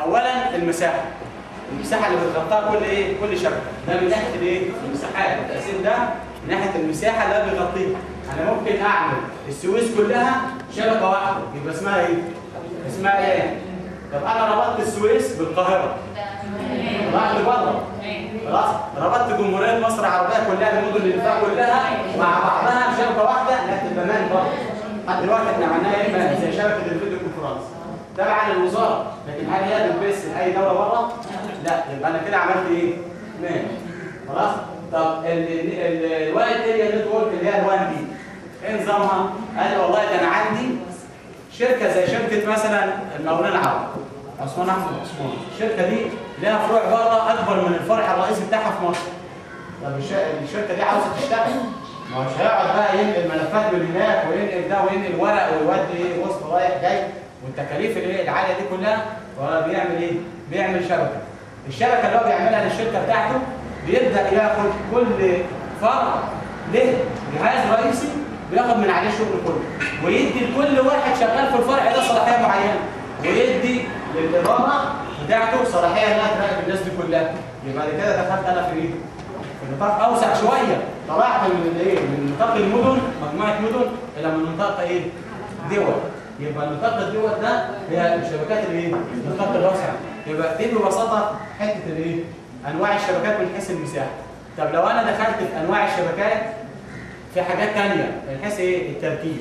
اولا المساحه اللي بتغطيها كل شبكه، ده من ناحيه المساحات. التقسيم ده من ناحيه المساحه اللي بيغطيها. انا ممكن اعمل السويس كلها شبكه واحده، يبقى اسمها اسمها ايه؟ طب انا ربطت السويس بالقاهره، طلعت بره، خلاص ربطت جمهوريه مصر العربيه كلها، المدن اللي فيها كلها مع بعضها بشبكه واحده، لا تبقى مان برضه. لحد دلوقتي احنا عملناها مان زي شبكه الفيديو كونفرنس تبع للوزاره، لكن هل هي بتبث لاي دوله بره؟ لا، يبقى انا كده عملت مان. خلاص؟ طب الوايد اريا نتورك اللي هي الوان دي ايه نظامها؟ قال لي والله ده انا عندي شركه زي شركه مثلا المقاولين العرب، عثمان احمد عثمان، الشركه دي لها فروع بره اكبر من الفرع الرئيسي بتاعها في مصر. طب الشركه دي عاوزه تشتغل، ما هوش هيقعد بقى ينقل ملفات من هناك وينقل ده وينقل ورق ويودي وسط رايح جاي والتكاليف العاليه دي كلها، وهو بيعمل بيعمل شبكه. الشبكه اللي هو بيعملها للشركه بتاعته بيبدا ياخد كل فرع له جهاز رئيسي بياخد من عليه الشغل كله، ويدي لكل واحد شغال في الفرع ده صلاحيه معينه، ويدي للاداره بتاعته صلاحيه انها تراقب الناس دي كلها. يبقى بعد كده دخلت انا في نطاق اوسع شويه، طلعت من نطاق المدن، مجموعه مدن، الى من نطاق دول. يبقى نطاق الدول ده هي الشبكات النطاق الاوسع. يبقى دي ببساطه حته انواع الشبكات من حيث المساحه. طب لو انا دخلت في انواع الشبكات في حاجات ثانيه من حيث التركيب،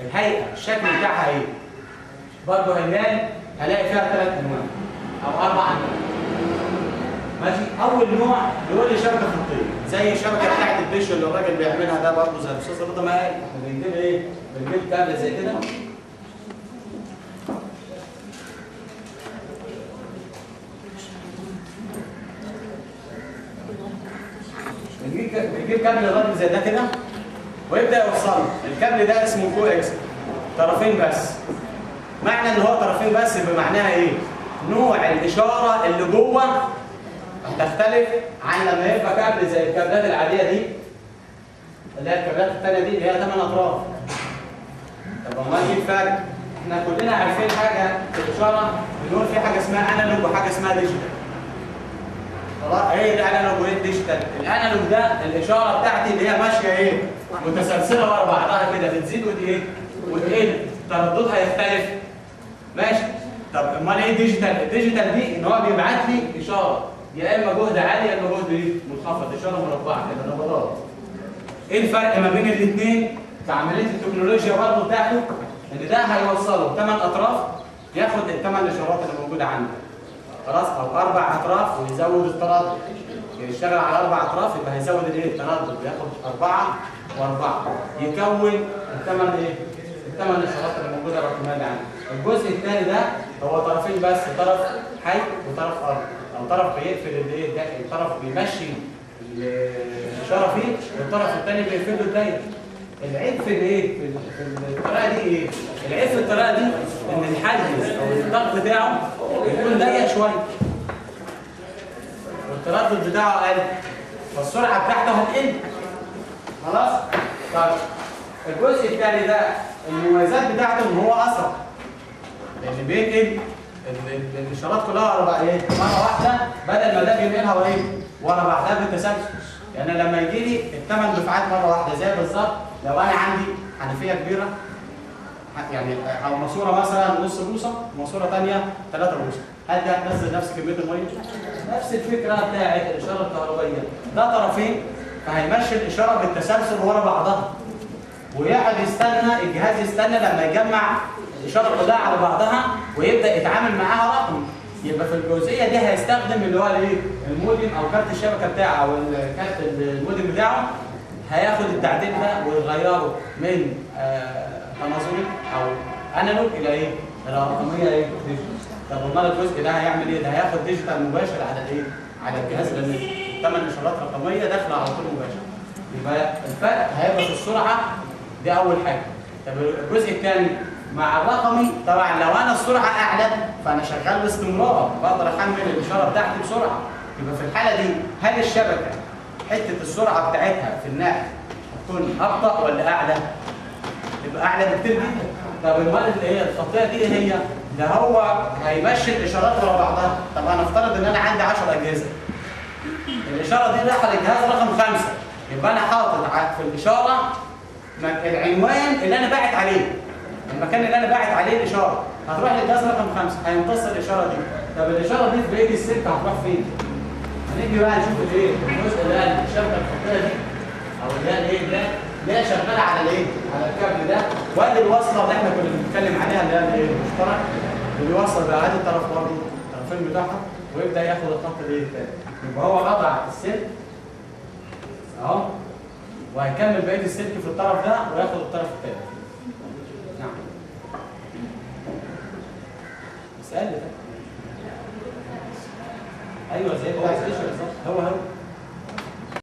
الهيئه، الشكل بتاعها برضه هلاقي فيها 3 انواع او 4 انواع. ماشي؟ اول نوع يقول لي شبكه خطيه، زي الشبكه بتاعت الدش اللي الراجل بيعملها ده، برضه زي الاستاذ رضا ما قال، احنا بنجيب بنجيب كابل زي كده، بنجيب كابل الراجل زي ده كده ويبدا يوصله. الكابل ده اسمه كو اكس، طرفين بس. معنى ان هو طرفين بس بمعناها نوع الاشاره اللي جوه تختلف عن لما يبقى كابل زي الكابلات العاديه دي، اللي هي الكابلات الثانيه دي اللي هي 8 اطراف. طب امال ايه الفرق؟ احنا كلنا عارفين حاجه في الاشاره، بنقول في حاجه اسمها انالوج وحاجه اسمها ديجيتال. خلاص؟ ايه الانالوج وايه الديجيتال؟ الانالوج ده الاشاره بتاعتي اللي هي ماشيه متسلسله ورا بعضها كده، بتزيد وتقل، ترددها يختلف. ماشي؟ طب امال ايه الديجيتال؟ الديجيتال دي ان هو بيبعت لي اشاره يا اما جهد عالي يا اما جهد منخفض، اشاره مربعه كده، نبضات. ايه الفرق ما بين الاثنين في عمليه التكنولوجيا برضه بتاعته؟ ان ده هيوصله 8 اطراف، ياخد ال8 اشارات اللي موجوده عنده. خلاص؟ او 4 اطراف ويزود التردد. يشتغل على 4 اطراف يبقى هيزود التردد، ياخد 4 و4 يكون ال8 اشارات اللي موجوده الرقميه اللي عنده. الجزء الثاني ده هو طرفين بس، طرف حي وطرف ارضي، او طرف بيقفل الطرف بيمشي الاشاره فيه، والطرف الثاني بيقفل له الدايره. العيب في الطريقه دي العيب في الطريقه دي ان الحاجز او الضغط بتاعه يكون ضيق شويه، والتردد بتاعه اقل، فالسرعه بتاعته هتقل. خلاص؟ طيب الجزء الثاني ده المميزات بتاعته ان هو اسرع، لان بينقل الاشارات كلها مره واحده، بدل ما ده بينقلها ورا بعضها بالتسلسل. يعني لما يجي لي ال8 دفعات مره واحده، زي بالظبط لو انا عندي حنفيه كبيره يعني، او ماسوره مثلا نص بوصه وماسوره ثانيه 3 بوصه، هل دي هتنزل نفس كميه الميه؟ نفس الفكره بتاعت الاشاره الكهربائيه، ده طرفين فهيمشي الاشاره بالتسلسل ورا بعضها، ويقعد يستنى الجهاز يستنى لما يجمع الاشاره كلها على بعضها ويبدا يتعامل معاها رقمي. يبقى في الجزئيه دي هيستخدم اللي هو المودم او كارت الشبكه بتاعه، او كارت المودم بتاعه، هياخد التعديل ده ويغيره من انالوج او انالوج الى رقميه ديجيتال. طب امال الجزء ده هيعمل ايه؟ ده هياخد ديجيتال مباشر على الجهاز، لان 8 اشارات رقميه داخله على طول مباشر. يبقى الفرق هيبقى في السرعه، دي اول حاجه. طب الجزء الثاني مع الرقمي، طبعا لو انا السرعه اعلى فانا شغال باستمرار، بقدر احمل الاشاره بتاعتي بسرعه. يبقى في الحاله دي هل الشبكه حته السرعه بتاعتها في النقل هتكون ابطا ولا اعلى؟ تبقى اعلى بكتير جدا. طب امال اللي هي الخطيه دي هي ده هو هيمشي الاشارات ورا بعضها. طب انا افترض ان انا عندي 10 اجهزه. الاشاره دي رايحه للجهاز رقم 5، يبقى انا حاطط في الاشاره العنوان اللي انا باعت عليه. المكان اللي انا باعت عليه الاشاره هتروح للجهاز رقم 5، هيمتص الاشاره دي. طب الاشاره دي في بقيه السكه هتروح فين؟ هنيجي بقى نشوف الايه؟ الجزء اللي هي الشبكه الخطيه دي، او اللي هي الايه؟ اللي هي شغاله على الايه؟ على الكابل ده، وادي الوصله اللي احنا كنا بنتكلم عليها اللي هي الايه؟ المشترك، اللي بيوصل بقى ادي الطرف برضه الطرفين بتوعها، ويبدا ياخد الخط الايه الثاني. يبقى هو قطع السلك اهو، وهيكمل بقيه السلك في الطرف ده وياخد الطرف الثاني. نعم. اسال. ايوه زي بتاع السيشن بالظبط، هو